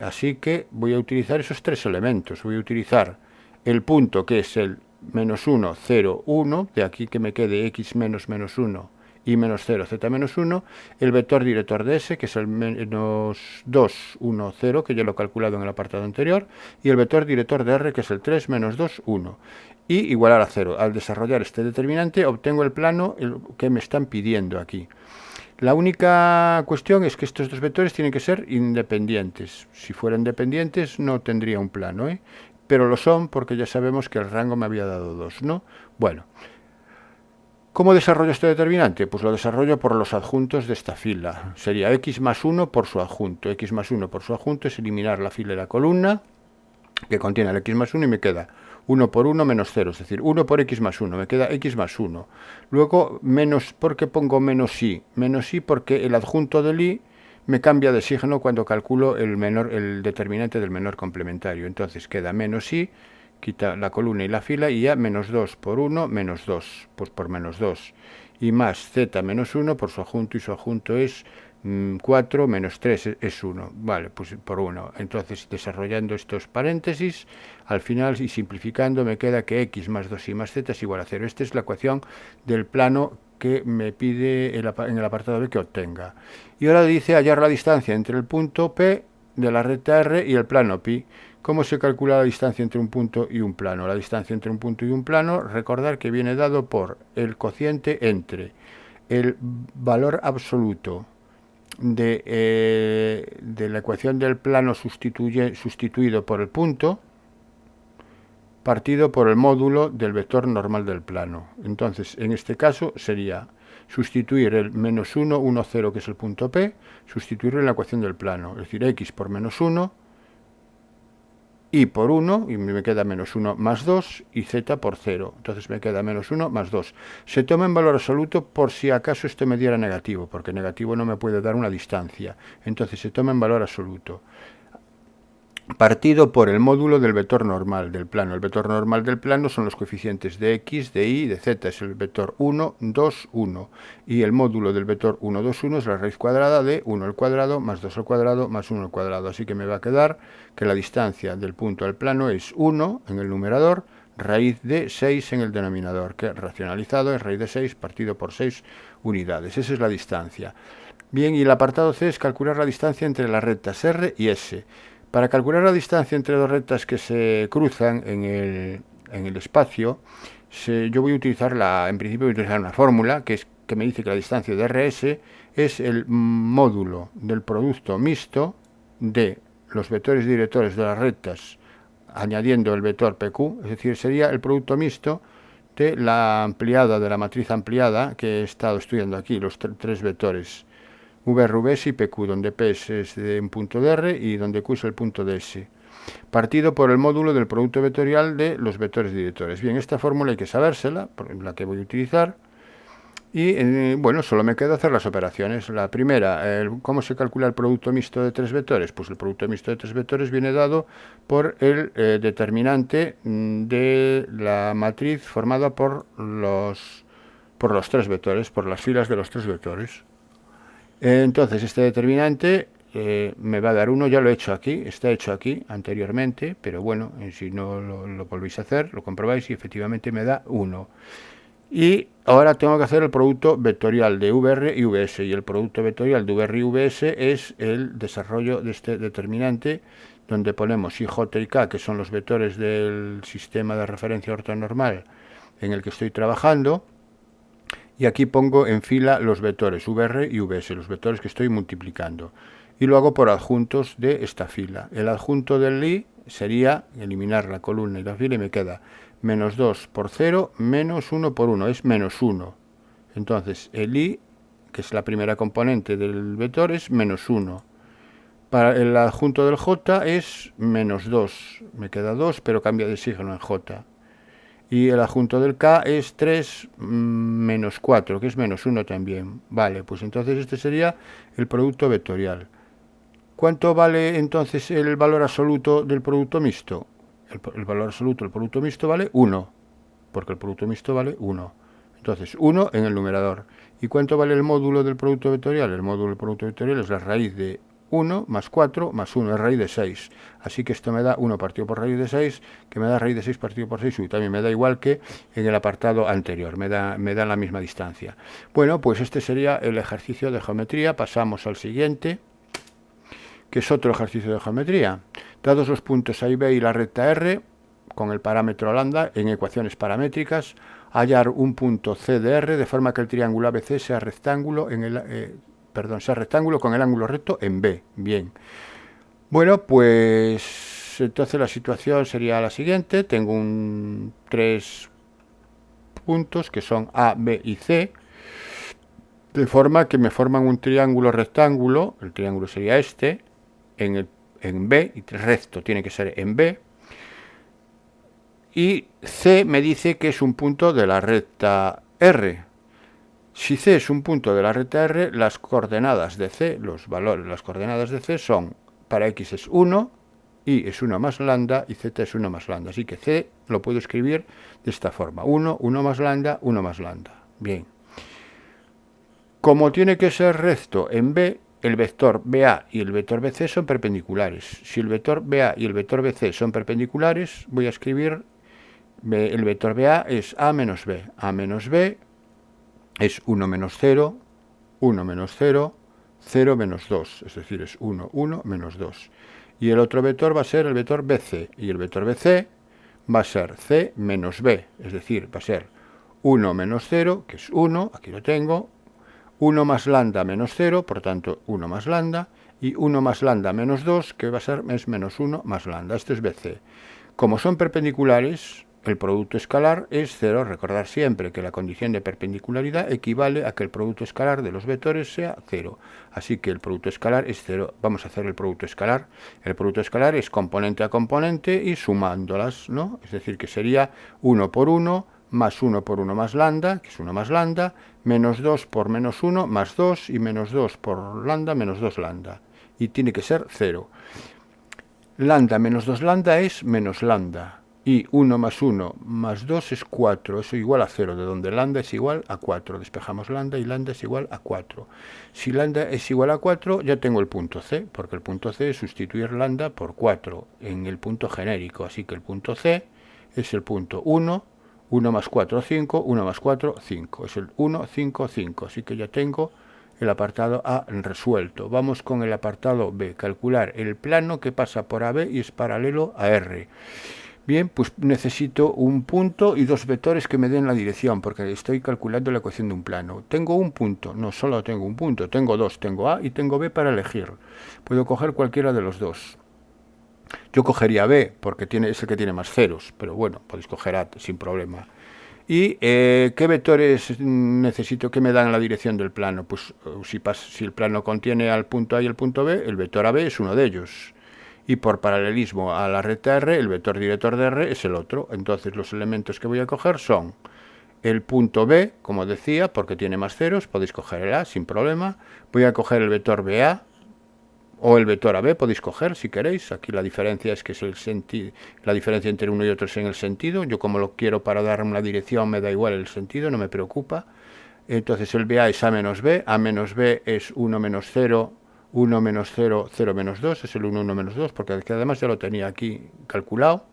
Así que voy a utilizar esos 3 elementos. Voy a utilizar el punto, que es el menos 1, 0, 1, de aquí que me quede x menos 1 y menos 0, z menos 1, el vector director de S, que es el menos 2, 1, 0, que ya lo he calculado en el apartado anterior, y el vector director de R, que es el 3, menos 2, 1, y igualar a 0. Al desarrollar este determinante, obtengo el plano que me están pidiendo aquí. La única cuestión es que estos dos vectores tienen que ser independientes. Si fueran dependientes, no tendría un plano, pero lo son porque ya sabemos que el rango me había dado 2, ¿no? Bueno. ¿Cómo desarrollo este determinante? Pues lo desarrollo por los adjuntos de esta fila. Sería x más 1 por su adjunto. X más 1 por su adjunto es eliminar la fila y la columna que contiene el x más 1 y me queda 1 por 1 menos 0, es decir, 1 por x más 1, me queda x más 1. Luego, menos, ¿por qué pongo menos y? Menos y porque el adjunto del y me cambia de signo cuando calculo el determinante del menor complementario. Entonces queda menos y, quita la columna y la fila, y ya menos 2 por 1, menos 2, pues por menos 2. Y más z menos 1 por su adjunto, y su adjunto es 4 menos 3 es 1. Vale, pues por 1. Entonces, desarrollando estos paréntesis, al final y simplificando, me queda que x más 2y más z es igual a 0. Esta es la ecuación del plano que me pide en el apartado B que obtenga. Y ahora dice hallar la distancia entre el punto P de la recta R y el plano pi. ¿Cómo se calcula la distancia entre un punto y un plano? La distancia entre un punto y un plano, recordar que viene dado por el cociente entre el valor absoluto de la ecuación del plano sustituido por el punto, partido por el módulo del vector normal del plano. Entonces, en este caso sería sustituir el menos 1, 1, 0, que es el punto P, sustituirlo en la ecuación del plano, es decir, x por menos 1, y por 1, y me queda menos 1 más 2, y z por 0. Entonces me queda menos 1 más 2. Se toma en valor absoluto por si acaso esto me diera negativo, porque negativo no me puede dar una distancia. Entonces se toma en valor absoluto. Partido por el módulo del vector normal del plano. El vector normal del plano son los coeficientes de x, de y, de z. Es el vector 1, 2, 1. Y el módulo del vector 1, 2, 1 es la raíz cuadrada de 1 al cuadrado más 2 al cuadrado más 1 al cuadrado. Así que me va a quedar que la distancia del punto al plano es 1 en el numerador, raíz de 6 en el denominador, que racionalizado es raíz de 6 partido por 6 unidades. Esa es la distancia. Bien, y el apartado C es calcular la distancia entre las rectas R y S. Para calcular la distancia entre dos rectas que se cruzan en el espacio, yo voy a utilizar en principio voy a utilizar una fórmula que me dice que la distancia de RS es el módulo del producto mixto de los vectores directores de las rectas añadiendo el vector PQ, es decir, sería el producto mixto de la ampliada, de la matriz ampliada que he estado estudiando aquí, los tres vectores VRVS y PQ, donde P es de un punto de R y donde Q es el punto de S, partido por el módulo del producto vectorial de los vectores directores. Bien, esta fórmula hay que sabérsela, la que voy a utilizar, Y bueno, solo me queda hacer las operaciones. La primera, ¿cómo se calcula el producto mixto de tres vectores? Pues el producto mixto de tres vectores viene dado por el determinante de la matriz formada por los tres vectores, por las filas de los tres vectores. Entonces, este determinante me va a dar 1, ya lo he hecho aquí, está hecho aquí anteriormente, pero bueno, si no lo volvéis a hacer, lo comprobáis y efectivamente me da 1. Y ahora tengo que hacer el producto vectorial de VR y VS, y el producto vectorial de VR y VS es el desarrollo de este determinante, donde ponemos I, J y K, que son los vectores del sistema de referencia ortonormal en el que estoy trabajando, y aquí pongo en fila los vectores VR y VS, los vectores que estoy multiplicando, y lo hago por adjuntos de esta fila. El adjunto del I sería eliminar la columna y la fila y me queda menos 2 por 0 menos 1 por 1, es menos 1. Entonces el I, que es la primera componente del vector, es menos 1. Para el adjunto del J es menos 2, me queda 2, pero cambia de signo en J. Y el adjunto del K es 3 menos 4, que es menos 1 también. Vale, pues entonces este sería el producto vectorial. ¿Cuánto vale entonces el valor absoluto del producto mixto? El valor absoluto del producto mixto vale 1, porque el producto mixto vale 1. Entonces, 1 en el numerador. ¿Y cuánto vale el módulo del producto vectorial? El módulo del producto vectorial es la raíz de 1 más 4 más 1, es raíz de 6. Así que esto me da 1 partido por raíz de 6, que me da raíz de 6 partido por 6, y también me da igual que en el apartado anterior, me da la misma distancia. Bueno, pues este sería el ejercicio de geometría. Pasamos al siguiente, que es otro ejercicio de geometría. Dados los puntos A y B y la recta R, con el parámetro lambda en ecuaciones paramétricas, hallar un punto C de R de forma que el triángulo ABC sea rectángulo con el ángulo recto en B. Bien. Bueno, pues entonces la situación sería la siguiente. Tengo tres puntos que son A, B y C, de forma que me forman un triángulo rectángulo. El triángulo sería este, en B, y recto tiene que ser en B, y C me dice que es un punto de la recta R. Si C es un punto de la recta R, las coordenadas de C, las coordenadas de C son, para X es 1, Y es 1 más lambda y Z es 1 más lambda. Así que C lo puedo escribir de esta forma: 1, 1 más lambda, 1 más lambda. Bien. Como tiene que ser recto en B, el vector BA y el vector BC son perpendiculares. Si el vector BA y el vector BC son perpendiculares, voy a escribir el vector BA es A menos B. A menos B es 1 menos 0, 1 menos 0, 0 menos 2. Es decir, es 1, 1 menos 2. Y el otro vector va a ser el vector BC. Y el vector BC va a ser C menos B. Es decir, va a ser 1 menos 0, que es 1, aquí lo tengo, 1 más lambda menos 0, por tanto 1 más lambda, y 1 más lambda menos 2, que va a ser es menos 1 más lambda. Esto es BC. Como son perpendiculares, el producto escalar es 0. Recordar siempre que la condición de perpendicularidad equivale a que el producto escalar de los vectores sea 0. Así que el producto escalar es 0. Vamos a hacer el producto escalar. El producto escalar es componente a componente y sumándolas, ¿no? Es decir, que sería 1 por 1, más 1 por 1 más lambda, que es 1 más lambda, menos 2 por menos 1 más 2, y menos 2 por lambda menos 2 lambda. Y tiene que ser 0. Lambda menos 2 lambda es menos lambda. Y 1 más 1 más 2 es 4. Eso igual a 0, de donde lambda es igual a 4. Despejamos lambda y lambda es igual a 4. Si lambda es igual a 4, ya tengo el punto C, porque el punto C es sustituir lambda por 4 en el punto genérico. Así que el punto C es el punto 1, 1 más 4, 5, 1 más 4, 5. Es el 1, 5, 5. Así que ya tengo el apartado A resuelto. Vamos con el apartado B. Calcular el plano que pasa por AB y es paralelo a R. Bien, pues necesito un punto y dos vectores que me den la dirección, porque estoy calculando la ecuación de un plano. Tengo un punto, no solo tengo un punto, tengo dos, tengo A y tengo B para elegir. Puedo coger cualquiera de los dos. Yo cogería B, porque es el que tiene más ceros, pero bueno, podéis coger A sin problema. ¿Y qué vectores necesito que me dan la dirección del plano? Pues si el plano contiene al punto A y el punto B, el vector AB es uno de ellos. Y por paralelismo a la recta R, el vector director de R es el otro. Entonces los elementos que voy a coger son el punto B, como decía, porque tiene más ceros, podéis coger el A sin problema. Voy a coger el vector BA o el vector AB, podéis coger si queréis. Aquí la diferencia es que es el sentido, la diferencia entre uno y otro es en el sentido. Yo como lo quiero para dar una dirección me da igual el sentido, no me preocupa. Entonces el BA es A menos B es 1 menos 0, 1 menos 0, 0 menos 2, es el 1, 1 menos 2, porque además ya lo tenía aquí calculado,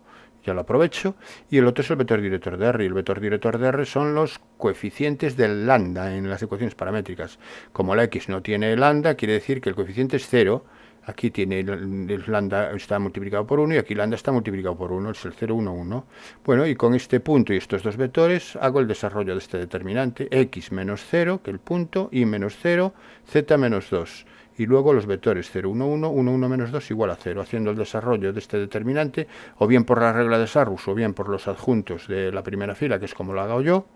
ya lo aprovecho. Y el otro es el vector director de R, y el vector director de R son los coeficientes del lambda en las ecuaciones paramétricas. Como la X no tiene lambda, quiere decir que el coeficiente es 0. Aquí tiene el lambda está multiplicado por 1 y aquí lambda está multiplicado por 1, es el 0, 1, 1. Bueno, y con este punto y estos dos vectores hago el desarrollo de este determinante, x menos 0, que el punto, y menos 0, z menos 2. Y luego los vectores 0, 1, 1, 1, 1 menos 2 igual a 0, haciendo el desarrollo de este determinante, o bien por la regla de Sarrus, o bien por los adjuntos de la primera fila, que es como lo hago yo.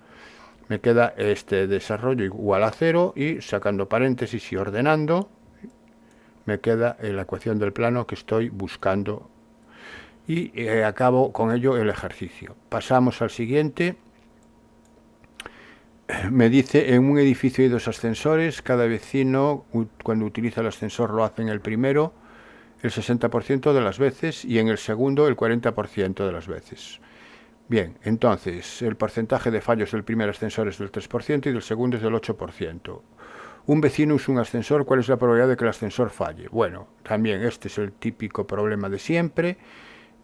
Me queda este desarrollo igual a 0, y sacando paréntesis y ordenando, me queda la ecuación del plano que estoy buscando. Y acabo con ello el ejercicio. Pasamos al siguiente. Me dice, en un edificio hay 2 ascensores, cada vecino cuando utiliza el ascensor lo hace en el primero el 60% de las veces y en el segundo el 40% de las veces. Bien, entonces el porcentaje de fallos del primer ascensor es del 3% y del segundo es del 8%. Un vecino usa un ascensor, ¿cuál es la probabilidad de que el ascensor falle? Bueno, también este es el típico problema de siempre,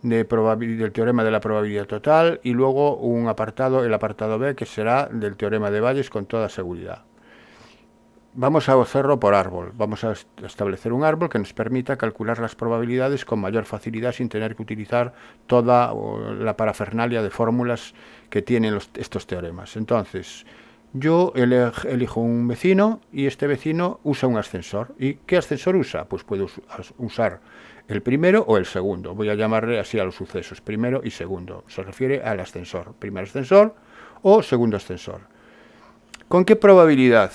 del teorema de la probabilidad total, y luego un apartado, el apartado B, que será del teorema de Bayes con toda seguridad. Vamos a hacerlo por árbol. Vamos a establecer un árbol que nos permita calcular las probabilidades con mayor facilidad sin tener que utilizar toda la parafernalia de fórmulas que tienen estos teoremas. Entonces, yo elijo un vecino y este vecino usa un ascensor. ¿Y qué ascensor usa? Pues puedo usar el primero o el segundo. Voy a llamarle así a los sucesos, primero y segundo. Se refiere al ascensor, primer ascensor o segundo ascensor. ¿Con qué probabilidad?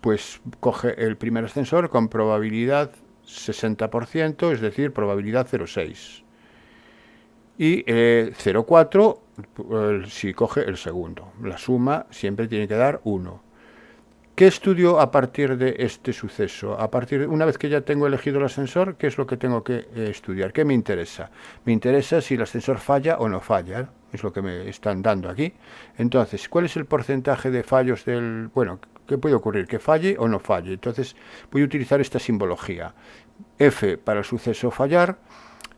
Pues coge el primer ascensor con probabilidad 60%, es decir, probabilidad 0,6. Y 0,4 si coge el segundo. La suma siempre tiene que dar 1. ¿Qué estudio a partir de este suceso? Una vez que ya tengo elegido el ascensor, ¿qué es lo que tengo que estudiar? ¿Qué me interesa? Me interesa si el ascensor falla o no falla. Es lo que me están dando aquí. Entonces, ¿cuál es el porcentaje de fallos del... Bueno, ¿qué puede ocurrir? ¿Que falle o no falle? Entonces, voy a utilizar esta simbología. F para el suceso fallar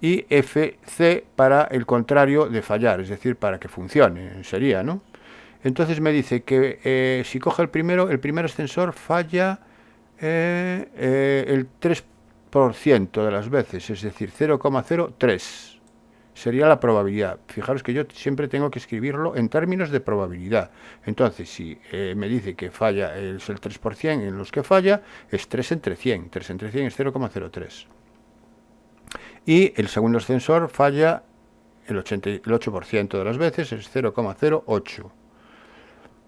y FC para el contrario de fallar, es decir, para que funcione, sería, ¿no? Entonces me dice que si coge el primer ascensor falla el 3% de las veces, es decir, 0,03 sería la probabilidad. Fijaros que yo siempre tengo que escribirlo en términos de probabilidad. Entonces, si me dice que falla es el 3% en los que falla, es 3 entre 100. 3 entre 100 es 0,03. Y el segundo ascensor falla el 8% de las veces, es 0,08.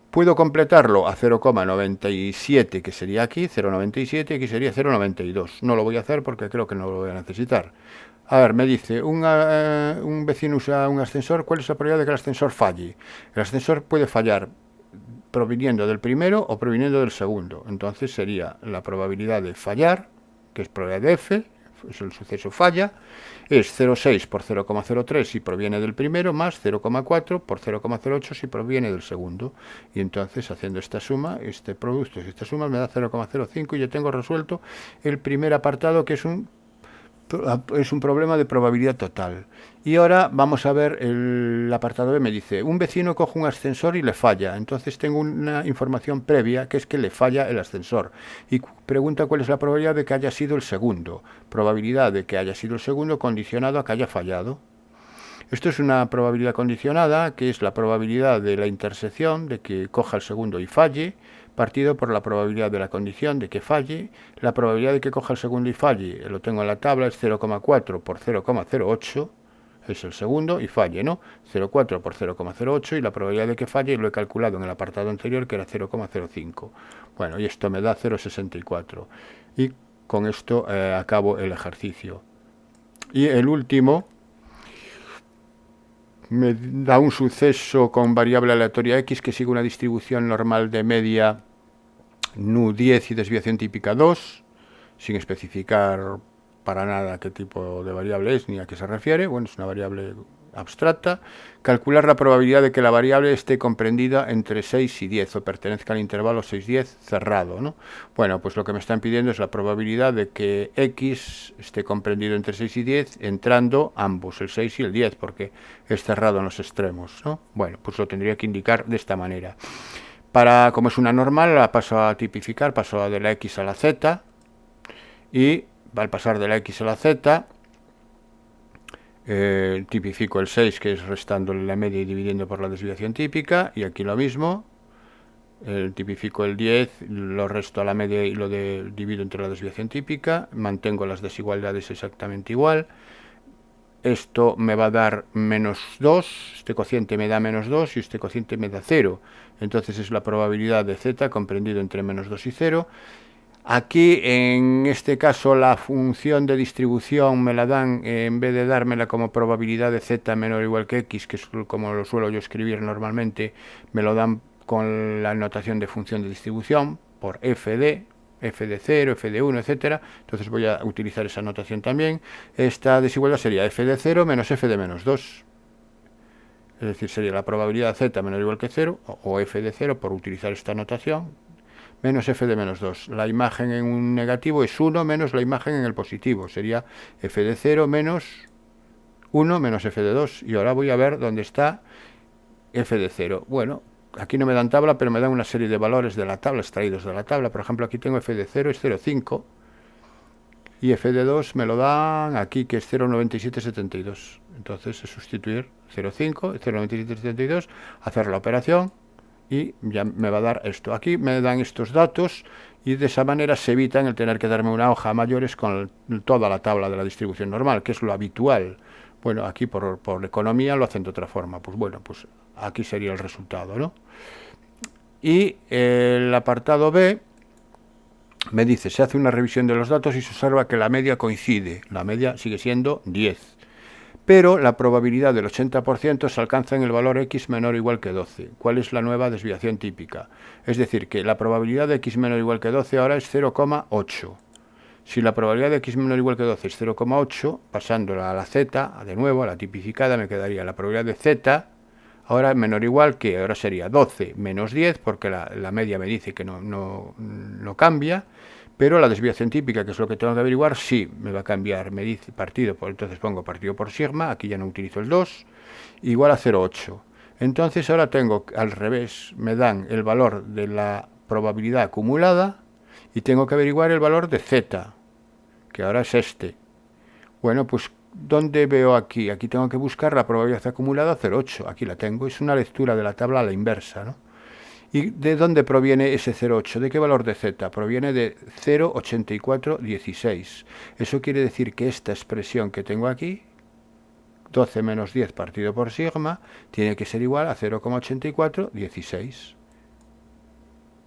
Puedo completarlo a 0,97, que sería aquí, 0,97, aquí sería 0,92. No lo voy a hacer porque creo que no lo voy a necesitar. A ver, me dice, un vecino usa un ascensor, ¿cuál es la probabilidad de que el ascensor falle? El ascensor puede fallar proviniendo del primero o proviniendo del segundo. Entonces sería la probabilidad de fallar, que es probabilidad de F, es el suceso falla, es 0,6 por 0,03 si proviene del primero, más 0,4 por 0,08 si proviene del segundo. Y entonces, haciendo esta suma, este producto y esta suma me da 0,05 y ya tengo resuelto el primer apartado, que es un problema de probabilidad total. Y ahora vamos a ver el apartado B. Me dice, un vecino coge un ascensor y le falla. Entonces tengo una información previa, que es que le falla el ascensor. Y pregunta cuál es la probabilidad de que haya sido el segundo. Probabilidad de que haya sido el segundo condicionado a que haya fallado. Esto es una probabilidad condicionada, que es la probabilidad de la intersección, de que coja el segundo y falle, partido por la probabilidad de la condición de que falle. La probabilidad de que coja el segundo y falle, lo tengo en la tabla, es 0,4 por 0,08, es el segundo, y falle, ¿no? 0,4 por 0,08, y la probabilidad de que falle lo he calculado en el apartado anterior, que era 0,05. Bueno, y esto me da 0,64. Y con esto acabo el ejercicio. Y el último me da un suceso con variable aleatoria x que sigue una distribución normal de media nu 10 y desviación típica 2, sin especificar para nada qué tipo de variable es ni a qué se refiere. Bueno, es una variable abstracta. Calcular la probabilidad de que la variable esté comprendida entre 6 y 10 o pertenezca al intervalo 6-10 cerrado, ¿no? Bueno, pues lo que me están pidiendo es la probabilidad de que x esté comprendido entre 6 y 10 entrando ambos, el 6 y el 10, porque es cerrado en los extremos, ¿no? Bueno, pues lo tendría que indicar de esta manera. Como es una normal, la paso a tipificar, paso de la x a la z, y al pasar de la x a la z, tipifico el 6, que es restándole la media y dividiendo por la desviación típica, y aquí lo mismo, tipifico el 10, lo resto a la media y lo divido entre la desviación típica, mantengo las desigualdades exactamente igual. Esto me va a dar menos 2, este cociente me da menos 2 y este cociente me da 0. Entonces es la probabilidad de z comprendido entre menos 2 y 0. Aquí, en este caso, la función de distribución me la dan, en vez de dármela como probabilidad de z menor o igual que x, que es como lo suelo yo escribir normalmente, me lo dan con la notación de función de distribución, por f de 0, f de 1, etcétera. Entonces voy a utilizar esa notación también. Esta desigualdad sería f de 0 menos f de menos 2. Es decir, sería la probabilidad z menor o igual que 0, o f de 0, por utilizar esta notación, menos f de menos 2. La imagen en un negativo es 1 menos la imagen en el positivo. Sería f de 0 menos 1 menos f de 2. Y ahora voy a ver dónde está f de 0. Bueno, aquí no me dan tabla, pero me dan una serie de valores de la tabla, extraídos de la tabla. Por ejemplo, aquí tengo f de 0 es 0,5. Y f de 2 me lo dan aquí, que es 0,9772. Entonces es sustituir 0,5, 0,9772, hacer la operación, y ya me va a dar esto. Aquí me dan estos datos y de esa manera se evitan el tener que darme una hoja a mayores con toda la tabla de la distribución normal, que es lo habitual. Bueno, aquí por economía lo hacen de otra forma. Pues bueno, pues aquí sería el resultado, ¿no? Y el apartado B me dice, se hace una revisión de los datos y se observa que la media coincide. La media sigue siendo 10. Pero la probabilidad del 80% se alcanza en el valor x menor o igual que 12. ¿Cuál es la nueva desviación típica? Es decir, que la probabilidad de x menor o igual que 12 ahora es 0,8. Si la probabilidad de x menor o igual que 12 es 0,8, pasándola a la z, de nuevo, a la tipificada, me quedaría la probabilidad de z, ahora menor o igual que, ahora sería 12 menos 10, porque la media me dice que no cambia. Pero la desviación típica, que es lo que tengo que averiguar, sí me va a cambiar. Me dice partido, entonces pongo partido por sigma, aquí ya no utilizo el 2, igual a 0,8. Entonces ahora tengo al revés, me dan el valor de la probabilidad acumulada y tengo que averiguar el valor de z, que ahora es este. Bueno, pues ¿dónde veo aquí? Aquí tengo que buscar la probabilidad acumulada 0,8, aquí la tengo, es una lectura de la tabla a la inversa, ¿no? ¿Y de dónde proviene ese 0,8? ¿De qué valor de z? Proviene de 0,8416. Eso quiere decir que esta expresión que tengo aquí, 12 menos 10 partido por sigma, tiene que ser igual a 0,8416.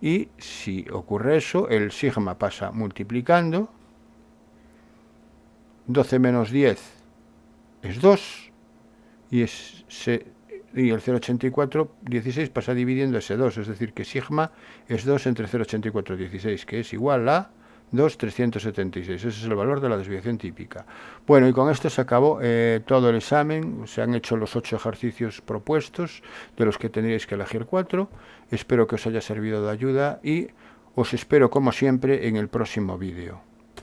Y si ocurre eso, el sigma pasa multiplicando. 12 menos 10 es 2. Y el 0,8416 pasa dividiendo ese 2, es decir, que sigma es 2 entre 0,8416, que es igual a 2,376. Ese es el valor de la desviación típica. Bueno, y con esto se acabó todo el examen. Se han hecho los 8 ejercicios propuestos, de los que tendríais que elegir 4. Espero que os haya servido de ayuda y os espero, como siempre, en el próximo vídeo.